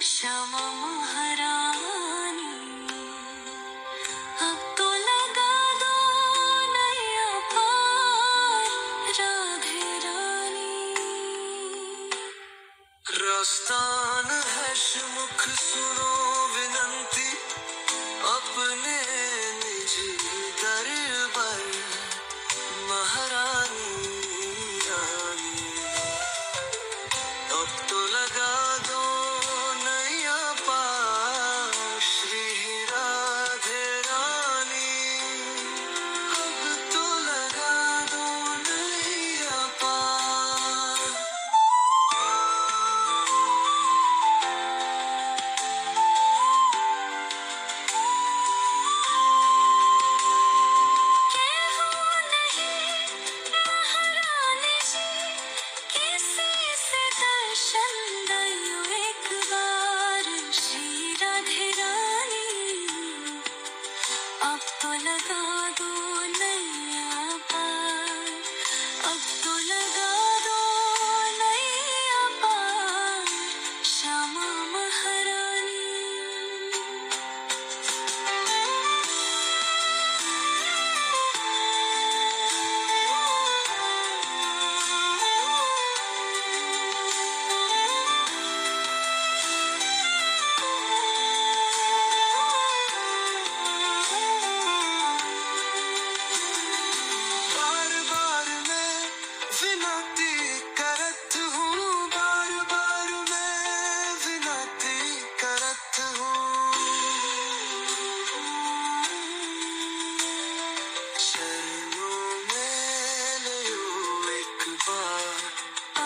श्यामा महारानी अब तो लगा दो नैया पार राधे रानी। रास्तान है मुख सुनो विनंती अपने निज दरबार महारानी रानी अब तो लगा दो नैया पार श्री राधे रानी अब तो लगा दो नैया पार। अब तो लगा दो नैया पार अब तो लगा दो नैया पार श्यामा महारानी। बार बार मैं विनती करत हूँ बार बार मैं विनती करत हूँ चरणों में लो एक बार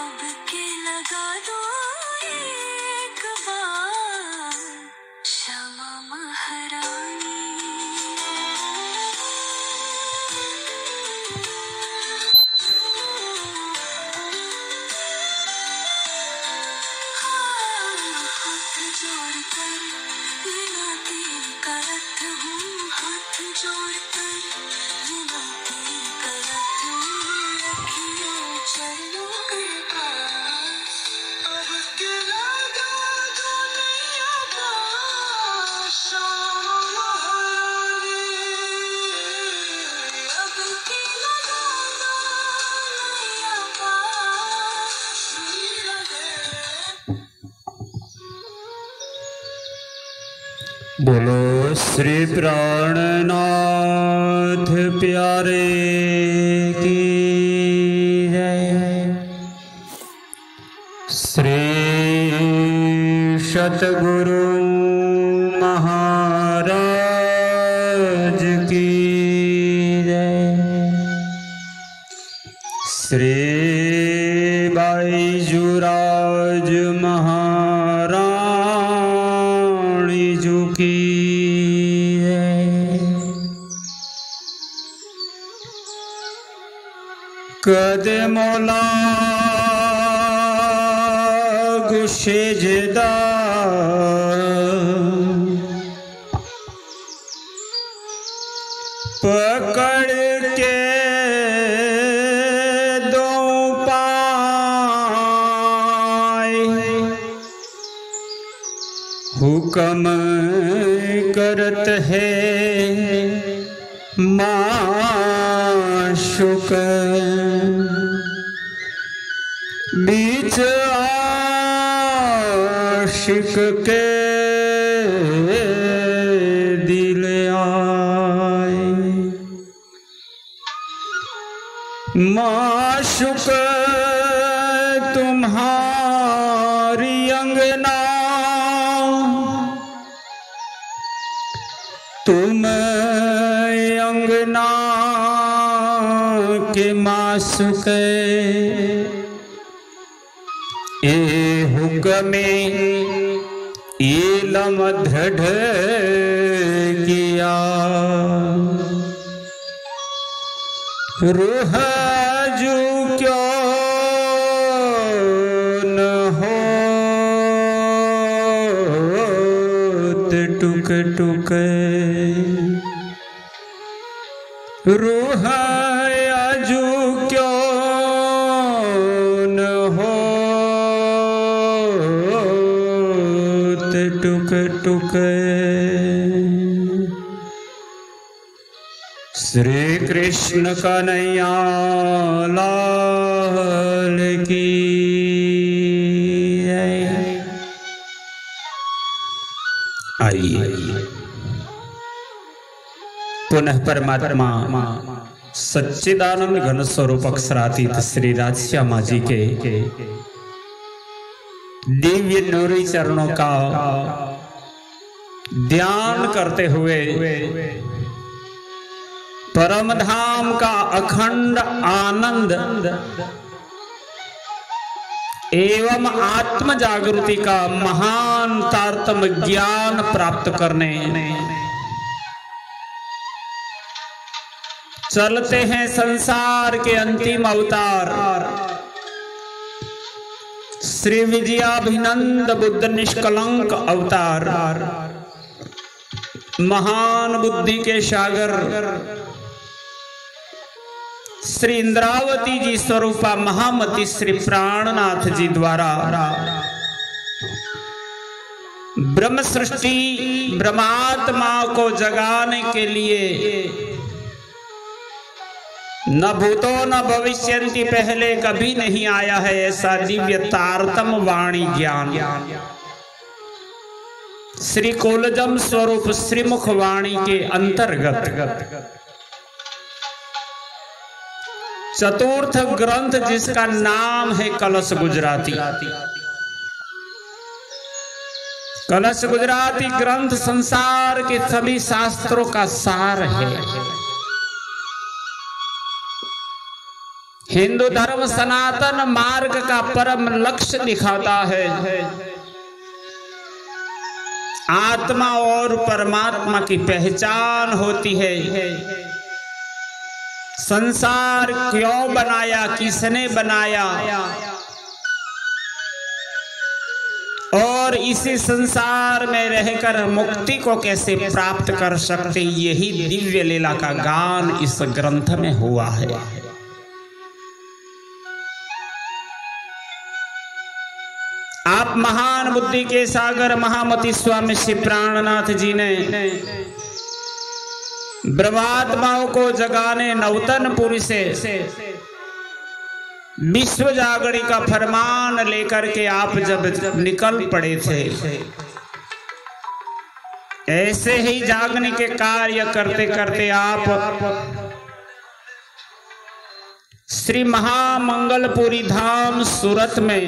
अब के लगा दो एक बार श्यामा महारानी। हाथ जोड़कर विनती करत हूँ हाथ जोड़कर विनती करत हूँ रखियो चरणों के पास अब के लगा दो नैया पार श्यामा महारानी अब के लगा दो नैया पार श्री राधे। बोलो श्री प्राणनाथ प्यारे की जय। श्री सतगुरु महाराज की जय। श्री बाईजूराज महारानी जी की जय। कदमोला गुशेजदा पकड़ के दो पाय हुक्म करत है माशुक बीच आशिक के दिल आए माशुक तुम्हारी अंगना तुम अंगना के माशुक ए हुक्मे इलम दृढ़ किया रूह जू क्यों न हो टुक टुक रूह अजू क्यों न हो टुक टुक श्री कृष्ण कन्हैया लाल की जय। आइए पुनः परमात्मा सच्चिदानंद घन स्वरूप अक्षरातीत श्री राजश्यामा जी के दिव्य नूरी चरणों का ध्यान करते हुए परम धाम का अखंड आनंद एवं आत्म जागृति का महान तारतम ज्ञान प्राप्त करने चलते हैं संसार के अंतिम अवतार श्री विजयाभिनंद बुद्ध निष्कलंक अवतार महान बुद्धि के सागर श्री इंद्रावती जी स्वरूपा महामती श्री प्राणनाथ जी द्वारा ब्रह्म सृष्टि ब्रह्मात्मा को जगाने के लिए न भूतो न भविष्यन्ति पहले कभी नहीं आया है ऐसा दिव्य तारतम वाणी ज्ञान श्री कोलजम स्वरूप श्रीमुख वाणी के अंतर्गत चतुर्थ ग्रंथ जिसका नाम है कलश गुजराती। कलश गुजराती ग्रंथ संसार के सभी शास्त्रों का सार है। हिंदू धर्म सनातन मार्ग का परम लक्ष्य दिखाता है। आत्मा और परमात्मा की पहचान होती है। संसार क्यों बनाया, किसने बनाया और इसी संसार में रहकर मुक्ति को कैसे प्राप्त कर सकते, यही दिव्य लीला का गान इस ग्रंथ में हुआ है। आप महान बुद्धि के सागर महामती स्वामी श्री प्राणनाथ जी ने ब्रह्मात्माओं को जगाने नौतनपुरी से विश्व जागरण का फरमान लेकर के आप जब निकल पड़े थे, ऐसे ही जागने के कार्य करते करते आप श्री महामंगलपुरी धाम सूरत में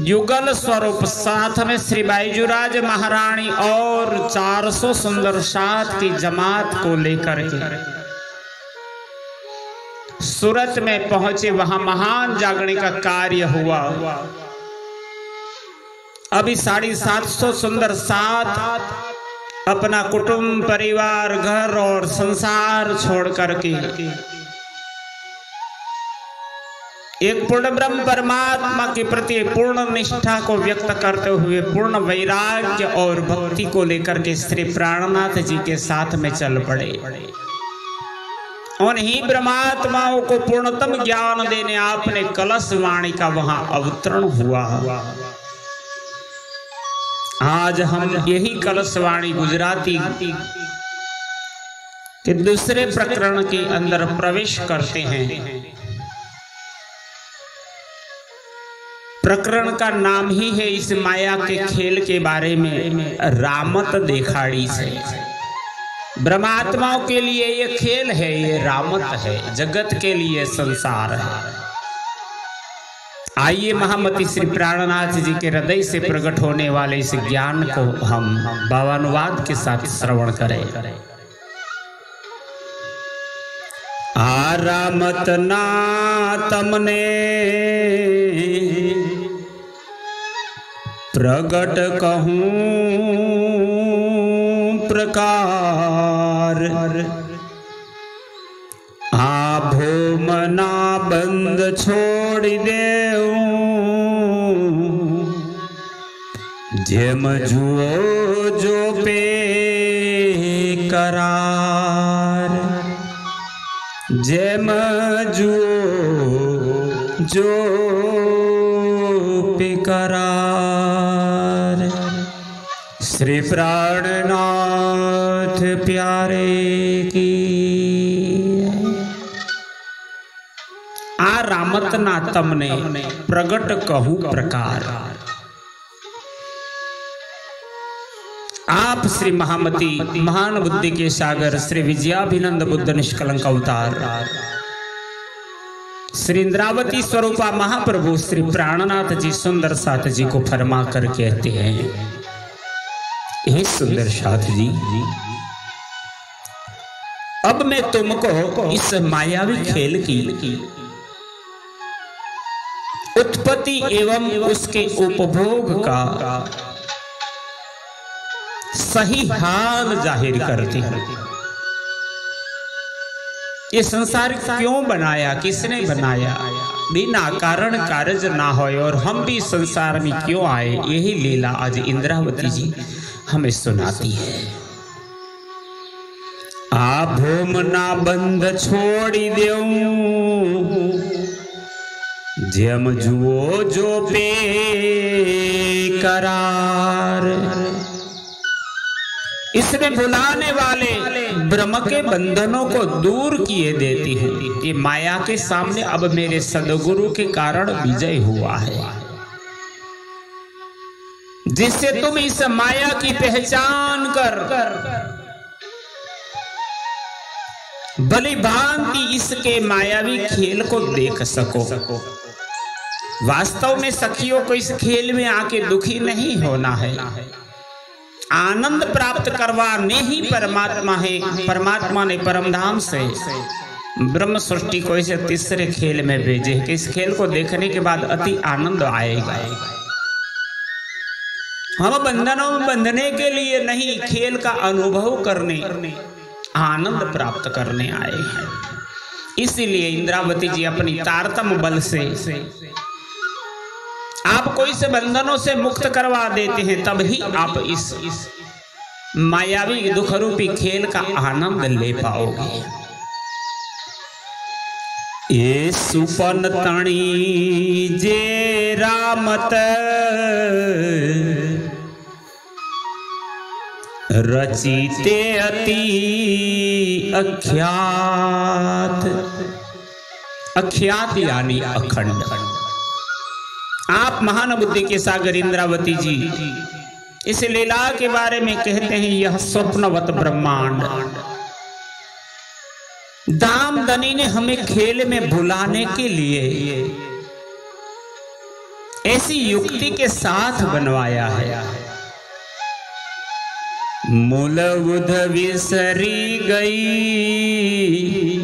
युगल स्वरूप साथ में श्री बाईजूराज महारानी और 400 सुंदर साथ की जमात को लेकर के सूरत में पहुंचे। वहां महान जागरण का कार्य हुआ। अभी 750 सुंदर साथ अपना कुटुंब परिवार घर और संसार छोड़ करके एक पूर्ण ब्रह्म परमात्मा के प्रति पूर्ण निष्ठा को व्यक्त करते हुए पूर्ण वैराग्य और भक्ति को लेकर के श्री प्राणनाथ जी के साथ में चल पड़े। उन्हीं ब्रह्मात्माओं को पूर्णतम ज्ञान देने आपने कलश वाणी का वहां अवतरण हुआ। आज हम यही कलश वाणी गुजराती के दूसरे प्रकरण के अंदर प्रवेश करते हैं। प्रकरण का नाम ही है इस माया के खेल के बारे में रामत देखाड़ी से। ब्रह्मात्माओं के लिए ये खेल है, ये रामत है, जगत के लिए संसार है। आइए महामती श्री प्राणनाथ जी के हृदय से प्रकट होने वाले इस ज्ञान को हम भावानुवाद के साथ श्रवण करें। रामत ना तमने प्रगट कहूं प्रकार, भोमना बंद छोड़ देऊं जेम जुओ जो पे करार, जेम जुओ जो बेकरार। श्री प्राणनाथ प्यारे की। आ रामत ना तमने प्रगट कहूं प्रकार। आप श्री महामती महान बुद्धि के सागर श्री विजयाभिनंद बुद्ध निष्कलंक अवतार श्री इंद्रावती स्वरूपा महाप्रभु श्री प्राणनाथ जी सुंदर साथ जी को फरमा कर कहते हैं, हे सुंदर साथ जी, अब मैं तुमको इस मायावी खेल की उत्पत्ति एवं उसके उपभोग का सही हाल जाहिर करती हूं। ये संसार क्यों बनाया, किसने बनाया, बिना कारण कारज ना होए और हम भी संसार में क्यों आए, यही लीला आज इंद्रावती जी हमें सुनाती है। आ भूम ना बंध छोड़ी देऊं, जम जुओ जो बेकरार। इसमें बुलाने वाले ब्रह्म के बंधनों को दूर किए देती है। ये माया के सामने अब मेरे सदगुरु के कारण विजय हुआ है, जिससे तुम इस माया की पहचान कर भली भांति इसके मायावी खेल को देख सको। वास्तव में सखियों को इस खेल में आके दुखी नहीं होना है, आनंद प्राप्त करवाने ही परमात्मा है। परमात्मा ने परमधाम से ब्रह्म सृष्टि को इसे तीसरे खेल में भेजे कि इस खेल को देखने के बाद अति आनंद आएगा। हम बंधनों में बंधने के लिए नहीं, खेल का अनुभव करने, आनंद प्राप्त करने आए हैं। इसीलिए इंद्रावती जी अपनी तारतम बल से आपको इस बंधनों से मुक्त करवा देते हैं, तब ही आप इस मायावी दुख रूपी खेल का आनंद ले पाओगे। ये सुपन तणी जे रामत रचिते अति अख्यात। अख्यात यानी अखंड। आप महान बुद्धि के सागर इंद्रावती जी इस लीला के बारे में कहते हैं, यह स्वप्नवत ब्रह्मांड। दामदनी ने हमें खेल में भुलाने के लिए ऐसी युक्ति के साथ बनवाया है। मूल बुध विसरी गई,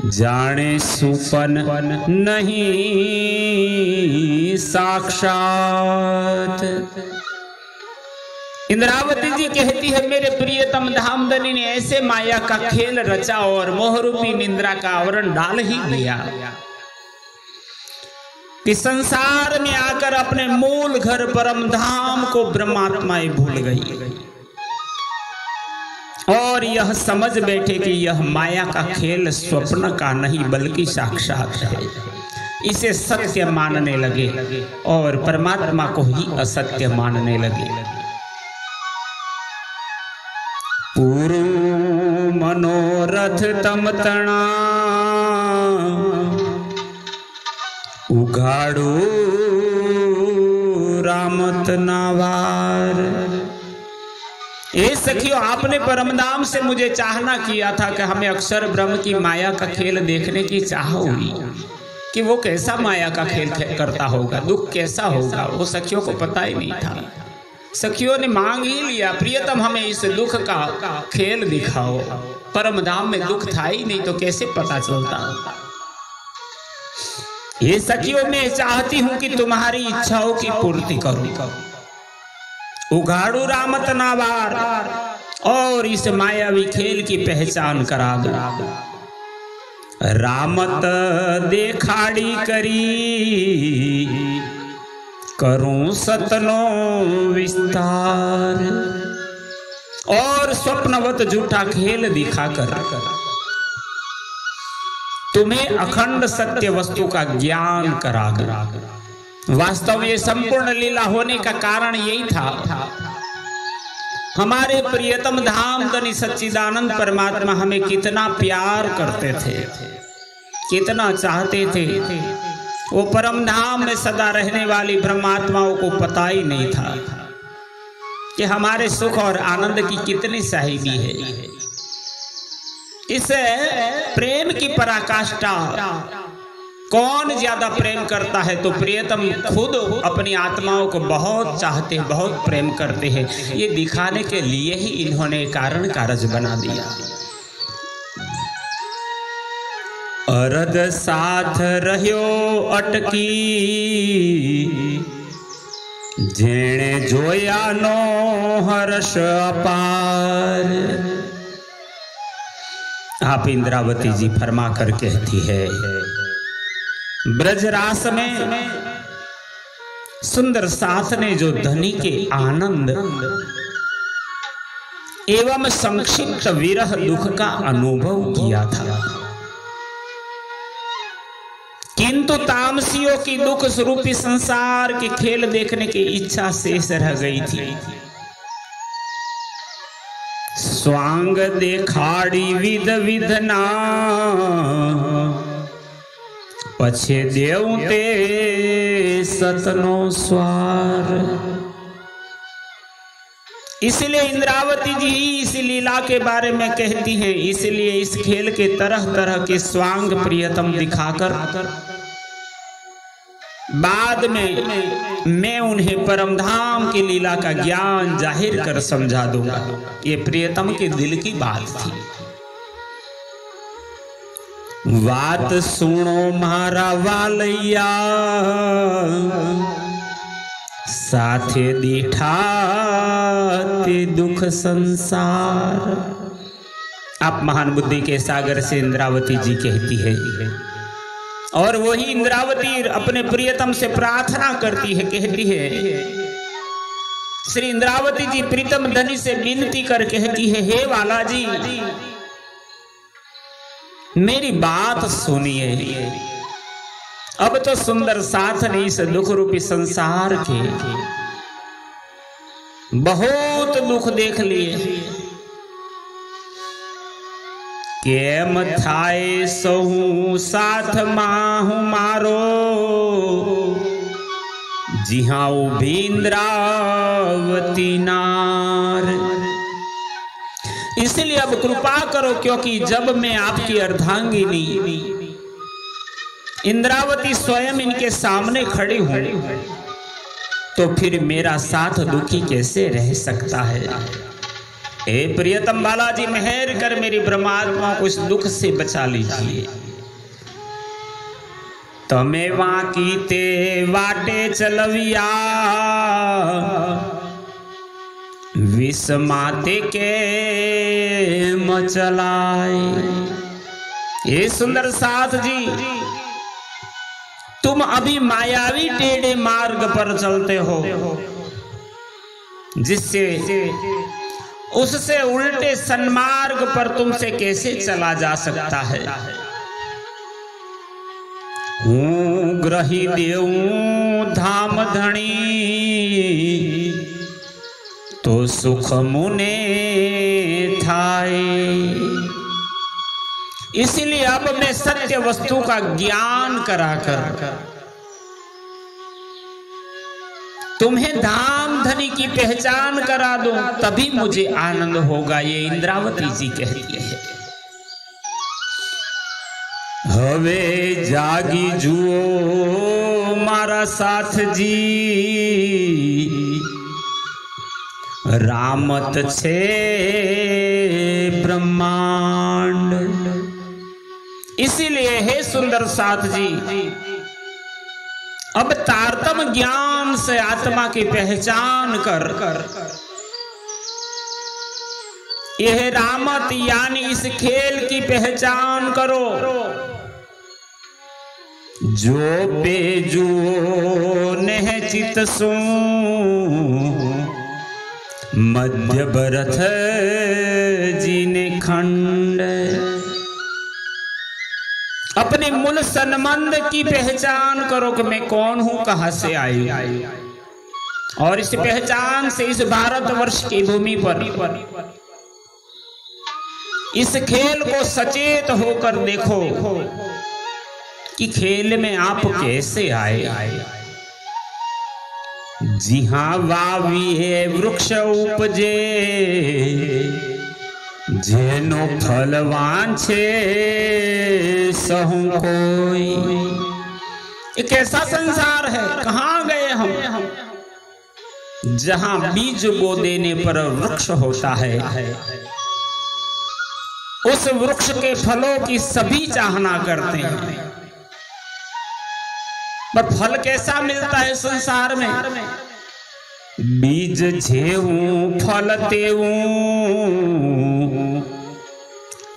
जाने सुपन नहीं साक्षात। इंद्रावती जी कहती है, मेरे प्रियतम धामदनी ने ऐसे माया का खेल रचा और मोहरूपी निंद्रा का आवरण डाल ही दिया कि संसार में आकर अपने मूल घर परम धाम को ब्रह्मात्माएं भूल गई और यह समझ बैठे कि यह माया का खेल स्वप्न का नहीं बल्कि साक्षात है। इसे सत्य मानने लगे और परमात्मा को ही असत्य मानने लगे। पूर्व मनोरथ तम तना उघाड़ू रामत नावार। ए सखियों, आपने परमधाम से मुझे चाहना किया था कि हमें अक्षर ब्रह्म की माया का खेल देखने की चाह हुई कि वो कैसा माया का खेल करता होगा, दुख कैसा होगा, वो सखियों को पता ही नहीं था। सखियों ने मांग ही लिया, प्रियतम हमें इस दुख का खेल दिखाओ। परमधाम में दुख था ही नहीं तो कैसे पता चलता। ये सखियों, मैं चाहती हूं कि तुम्हारी इच्छाओं की पूर्ति करूं। उघाड़ू रामत नावार और इस मायावी खेल की पहचान करा दो। रामत देखाड़ी करी करूं सतनो विस्तार। और स्वप्नवत झूठा खेल दिखाकर तुम्हें अखंड सत्य वस्तु का ज्ञान करा दो। वास्तव में ये संपूर्ण लीला होने का कारण यही था। हमारे प्रियतम धाम धनी सच्चिदानंद परमात्मा हमें कितना प्यार करते थे, कितना चाहते थे। वो परम धाम में सदा रहने वाली ब्रह्मात्माओं को पता ही नहीं था कि हमारे सुख और आनंद की कितनी साहिबी है। इस प्रेम की पराकाष्ठा कौन ज्यादा प्रेम करता है, तो प्रियतम खुद अपनी आत्माओं को बहुत चाहते हैं, बहुत प्रेम करते हैं। ये दिखाने के लिए ही इन्होंने कारण कारज बना दिया। अरद साथ रह्यो अटकी, जेणे जोया नो हर्ष अपार। आप इंद्रावती जी फरमा कर कहती है, ब्रजरास में सुंदर साथ ने जो धनी के आनंद एवं संक्षिप्त विरह दुख का अनुभव किया था, किंतु तामसियों की दुख स्वरूपी संसार के खेल देखने की इच्छा शेष रह गई थी। स्वांग देखाड़ी विध विधना, पछे देव ते सतनो स्वार। इसलिए इंद्रावती जी इस लीला के बारे में कहती हैं, इसलिए इस खेल के तरह तरह के स्वांग प्रियतम दिखाकर बाद में मैं उन्हें परमधाम की लीला का ज्ञान जाहिर कर समझा दूंगा। ये प्रियतम के दिल की बात थी। बात सुनो मारा वालैया, साथे दीठा ते दुख संसार। आप महान बुद्धि के सागर से इंद्रावती जी कहती है, और वही इंद्रावती अपने प्रियतम से प्रार्थना करती है, कहती है। श्री इंद्रावती जी प्रीतम धनी से विनती कर कहती है, हे वाला जी मेरी बात सुनिए। अब तो सुंदर साथ ने इस दुख रूपी संसार के बहुत दुख देख लिए। केम थाए सहू साथ माहू मारो, जिहाऊ भी इंद्रावती नार। इसलिए अब कृपा करो, क्योंकि जब मैं आपकी अर्धांगिनी इंद्रावती स्वयं इनके सामने खड़ी हूं, तो फिर मेरा साथ दुखी कैसे रह सकता है। हे प्रियतम बालाजी, मेहर कर मेरी ब्रह्मात्मा को इस दुख से बचा लीजिए। तमे वाकी ते वाटे चलविया, विषमाते के मचलाए। ये सुंदर साथ जी, तुम अभी मायावी टेढ़े मार्ग पर चलते हो, जिससे उससे उल्टे सन्मार्ग पर तुमसे कैसे चला जा सकता है। हूँ ग्रही देऊ धाम धनी, तो सुख मुने थाए। इसलिए अब मैं सत्य वस्तु का ज्ञान कराकर तुम्हें धाम धनी की पहचान करा दूं, तभी मुझे आनंद होगा। ये इंद्रावती जी कहती है। हवे जागी जुओ मारा साथ जी, रामत छे ब्रह्मांड। इसीलिए हे सुंदर साथ जी, अब तारतम ज्ञान से आत्मा की पहचान कर यह रामत यानी इस खेल की पहचान करो। जो बेजू नेह चित सू, मध्य भरत जी ने खंड। अब अपने मूल संबंध की पहचान करो कि मैं कौन हूं, कहां से आई, और इस पहचान से इस भारतवर्ष की भूमि पर इस खेल को सचेत होकर देखो कि खेल में आप कैसे आए। जी हाँ, वाविए वृक्ष उपजे जेनो फलवान छे सहु कोई। एक ऐसा संसार है, कहाँ गए हम, जहां बीज बो देने पर वृक्ष होता है। उस वृक्ष के फलों की सभी चाहना करते हैं, पर फल कैसा मिलता है संसार में? बीज झेऊ फल तेऊ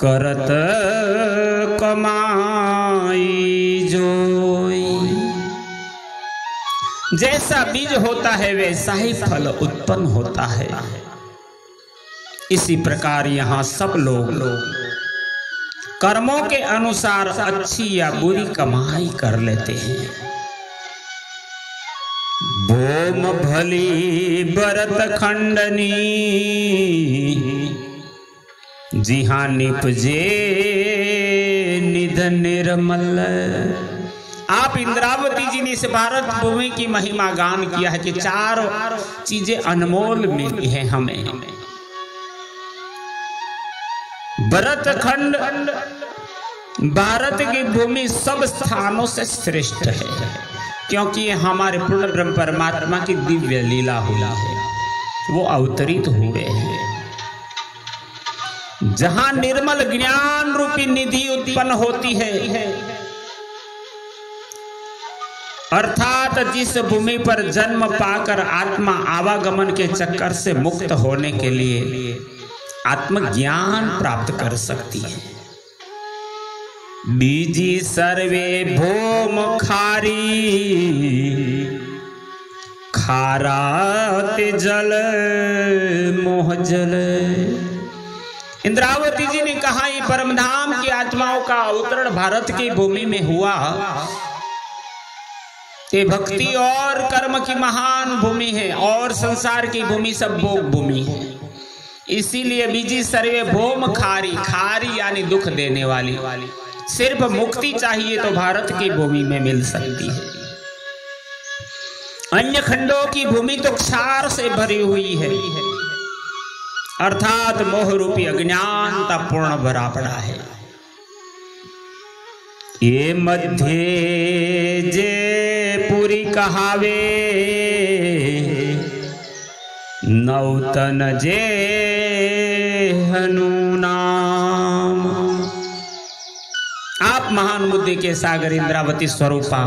करत कमाई जोई। जैसा बीज होता है वैसा ही फल उत्पन्न होता है। इसी प्रकार यहाँ सब लोग कर्मों के अनुसार अच्छी या बुरी कमाई कर लेते हैं। भोम भली भरत खंडनी जी हाँ निपजे निधन निर्मल। आप इंद्रावती जी ने इस भारत भूमि की महिमा गान किया है कि चार चीजें अनमोल मिली है हमें। भरत खंड भारत की भूमि सब स्थानों से श्रेष्ठ है, क्योंकि ये हमारे पूर्ण ब्रह्म परमात्मा की दिव्य लीला हुई है, वो अवतरित हुए हैं। जहां निर्मल ज्ञान रूपी निधि उत्पन्न होती है, अर्थात जिस भूमि पर जन्म पाकर आत्मा आवागमन के चक्कर से मुक्त होने के लिए आत्मज्ञान प्राप्त कर सकती है। बीजी सर्वे भोम खारी खारात जल मोह जल। इंद्रावती जी ने कहा ये परमधाम की आत्माओं का अवतरण भारत की भूमि में हुआ। ये भक्ति और कर्म की महान भूमि है, और संसार की भूमि सब भोग भूमि है। इसीलिए बीजी सर्वे भोम खारी, खारी यानी दुख देने वाली। सिर्फ मुक्ति चाहिए तो भारत की भूमि में मिल सकती है। अन्य खंडों की भूमि तो क्षार से भरी हुई है, अर्थात मोह रूपी अज्ञानता पूर्ण भरा पड़ा है। ये मध्य जे पूरी कहावे नौतन जे हनु नाम। आप महान मुद्दे के सागर इंद्रावती स्वरूपा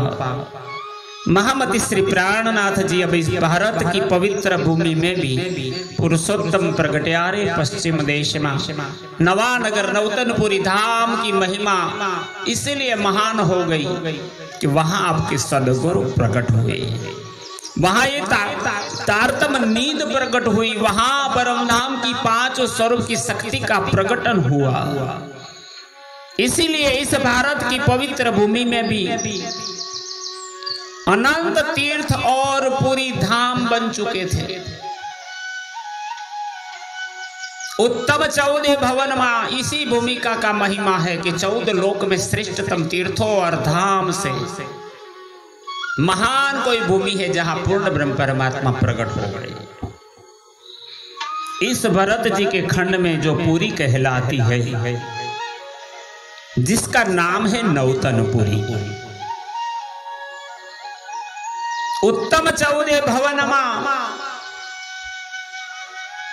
महामती श्री प्राणनाथ जी अब इस भारत की पवित्र भूमि में भी पुरुषोत्तम प्रगट्यारे पश्चिम देश में नवानगर नौतनपुरी धाम की महिमा इसलिए महान हो गई कि वहां आपके सदगुरु प्रकट हुए। वहां ये तारतम नींद प्रकट हुई, वहां परमधाम की 5 स्वरूप की शक्ति का प्रकटन हुआ। इसीलिए इस भारत की पवित्र भूमि में भी अनंत तीर्थ और पूरी धाम बन चुके थे। उत्तम 14 भवन मां इसी भूमिका का महिमा है कि 14 लोक में श्रेष्ठतम तीर्थों और धाम से महान कोई भूमि है जहां पूर्ण ब्रह्म परमात्मा प्रकट हो गए। इस भरत जी के खंड में जो पूरी कहलाती है, जिसका नाम है नौतनपुरी, उत्तम 14 भवन मां,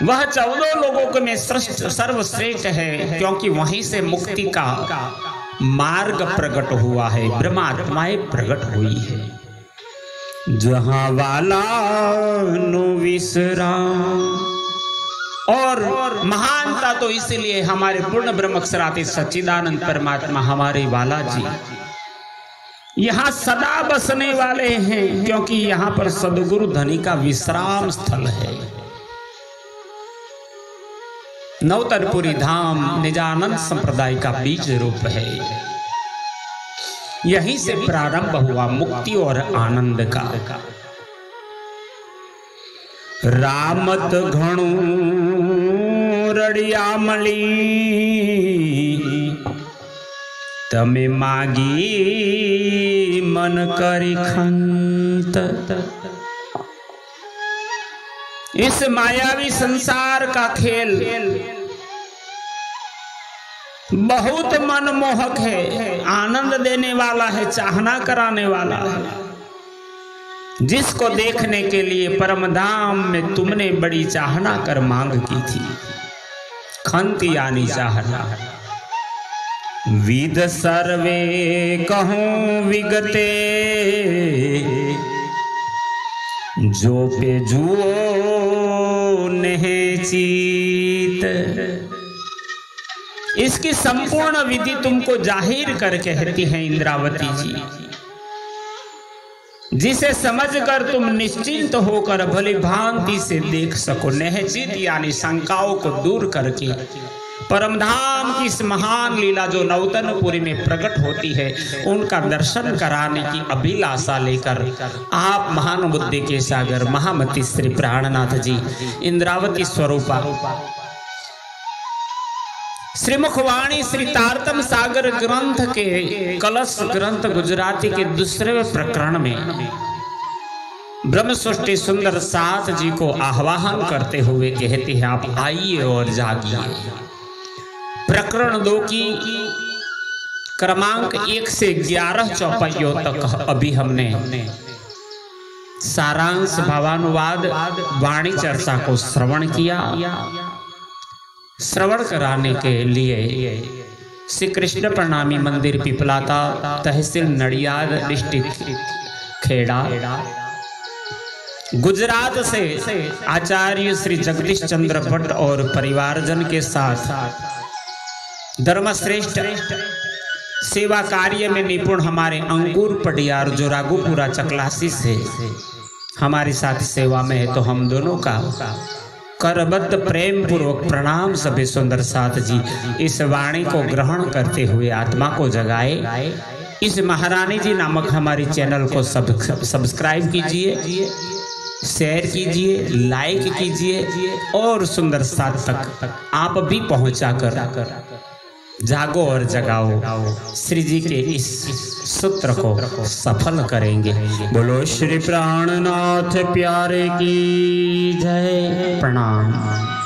वह 14 लोगों में सर्वश्रेष्ठ है, क्योंकि वहीं से मुक्ति का मार्ग प्रकट हुआ है, ब्रह्मात्माएं प्रकट हुई है। जहां वाला नो विश्राम, और महानता तो इसलिए हमारे पूर्ण ब्रह्म अक्षराती सच्चिदानंद परमात्मा हमारे वाला जी यहाँ सदा बसने वाले हैं, क्योंकि यहाँ पर सदगुरु धनी का विश्राम स्थल है। नौतनपुरी धाम निजानंद संप्रदाय का बीज रूप है। यहीं से प्रारंभ हुआ मुक्ति और आनंद का। रामत घणु रड़ियामली तमे मागी मन करी खंत। इस मायावी संसार का खेल बहुत मनमोहक है, आनंद देने वाला है, चाहना कराने वाला है, जिसको देखने के लिए परमधाम में तुमने बड़ी चाहना कर मांग की थी। खंत यानी चाहना। विद सर्वे कहूं विगते जो पे जुओ नेहे चीत। इसकी संपूर्ण विधि तुमको जाहिर कर कहती है इंद्रावती जी, जिसे समझकर तुम निश्चिंत होकर भली भांति से देख सको। नेहचित यानी शंकाओं को दूर करके परमधाम की इस महान लीला जो नौतनपुरी में प्रकट होती है, उनका दर्शन कराने की अभिलाषा लेकर आप महान बुद्धि के सागर महामती श्री प्राणनाथ जी इंद्रावती स्वरूपा श्रीमुखवाणी श्री तारतम सागर ग्रंथ के कलश ग्रंथ गुजराती के दूसरे प्रकरण में ब्रह्म सृष्टि सुंदर साथ जी को आह्वान करते हुए कहते हैं, आप आइए और जागिए। प्रकरण 2 की क्रमांक 1 से 11 चौपाइयों तक अभी हमने सारांश भावानुवाद वाणी चर्चा को श्रवण किया। श्रवण कराने के लिए श्री कृष्ण प्रणामी मंदिर पिपलाता, तहसील नडियाद, डिस्ट्रिक्ट खेड़ा, गुजरात से आचार्य श्री जगदीश चंद्र भट्ट और परिवारजन के साथ धर्मश्रेष्ठ सेवा कार्य में निपुण हमारे अंकुर पटियार जो राघोपुरा चकलासी से हमारे साथ सेवा में है, तो हम दोनों का करबद्ध प्रेम पूर्वक प्रणाम। सभी सुंदर साथ जी इस वाणी को ग्रहण करते हुए आत्मा को जगाए। इस महारानी जी नामक हमारी चैनल को सब्सक्राइब कीजिए, शेयर कीजिए, लाइक कीजिए और सुंदर साथ तक आप भी पहुंचा कर जागो और जगाओ। श्री जी के इस सूत्र को सफल करेंगे। बोलो श्री प्राणनाथ प्यारे की जय। प्रणाम।